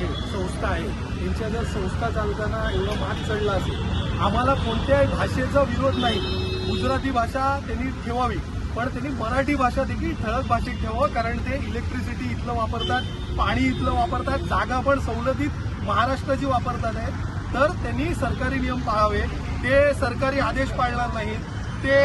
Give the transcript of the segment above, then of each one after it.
आहे, संस्था आहे, त्यांच्या जर संस्था चालताना एवढं माग चढला असेल, आम्हाला कोणत्याही भाषेचा विरोध नाही. गुजराती भाषा त्यांनी ठेवावी, पण त्यांनी मराठी भाषा देखील ठळक भाषेत ठेवावं, कारण ते इलेक्ट्रिसिटी इथलं वापरतात, पाणी इथलं वापरतात, जागा पण सवलतीत महाराष्ट्राची वापरतात आहे. तर त्यांनी सरकारी नियम पाळावे. ते सरकारी आदेश पाळणार नाहीत, ते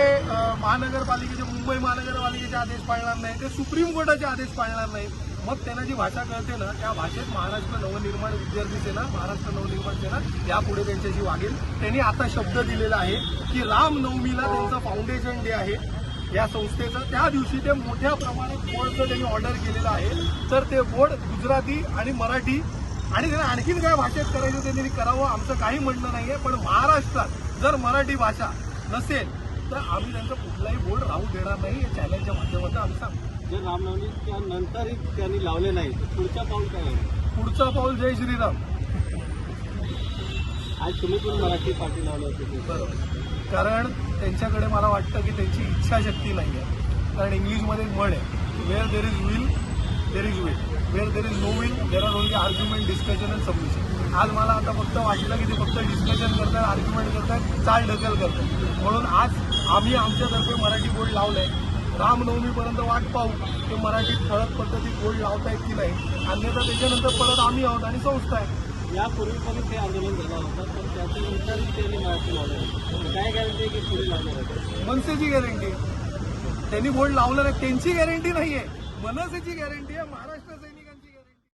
महानगरपालिकेचे, मुंबई महानगरपालिकेचे आदेश पाळणार नाही, ते सुप्रीम कोर्टाचे आदेश पाळणार नाहीत. मग त्यांना जी भाषा कळते ना, त्या भाषेत महाराष्ट्र नवनिर्माण विद्यार्थी सेना, महाराष्ट्र नवनिर्माण सेना यापुढे त्यांच्याशी वागेल. त्यांनी आता शब्द दिलेला आहे की रामनवमीला त्यांचा फाउंडेशन डे आहे या संस्थेचं, त्या दिवशी ते मोठ्या प्रमाणात बोर्डचं त्यांनी ऑर्डर केलेलं आहे. तर ते बोर्ड गुजराती आणि मराठी आणि त्यांना आणखीन काय भाषेत करायचं ते त्यांनी करावं, आमचं काही म्हणणं नाहीये. पण महाराष्ट्रात जर मराठी भाषा नसेल तर आम्ही त्यांचा कुठलाही बोर्ड राहू देणार नाही, या चॅनलच्या माध्यमातून आम्ही सांगतो. जर रामनवमीच्या नंतरही त्यांनी लावले नाही तर पुढचा पाऊल काय आहे? पुढचा पाऊल जय श्रीराम. आज तुम्ही पण मराठी पाठी लावलं होते. बरोबर, कारण त्यांच्याकडे मला वाटतं की त्यांची इच्छाशक्ती नाही आहे. कारण इंग्लिशमध्ये म्हण आहे, where there is will there is will, where there is no will there are only argument, discussion and submission. आज मला आता फक्त वाटलं की ते फक्त डिस्कशन करतात, आर्ग्युमेंट करतात, चाल ढकल करतात. म्हणून आज आम्ही आमच्यातर्फे मराठी बोर्ड लावलंय. रामनवमीपर्यंत वाट पाहू ते मराठीत ठळक पद्धतीत बोर्ड लावतायत की नाही, अन्यथा त्याच्यानंतर परत आम्ही आहोत आणि संस्था आहे. यापूर्वी पण ते आंदोलन झालं होतं, पण त्याच्यानंतर त्यांनी मराठी लावलं. काय गॅरंटी आहे की पुढे लावणार आहे? मनसेची गॅरंटी, त्यांनी बोर्ड लावलं नाही त्यांची गॅरंटी नाहीये, मनसेची गॅरंटी आहे. महाराष्ट्र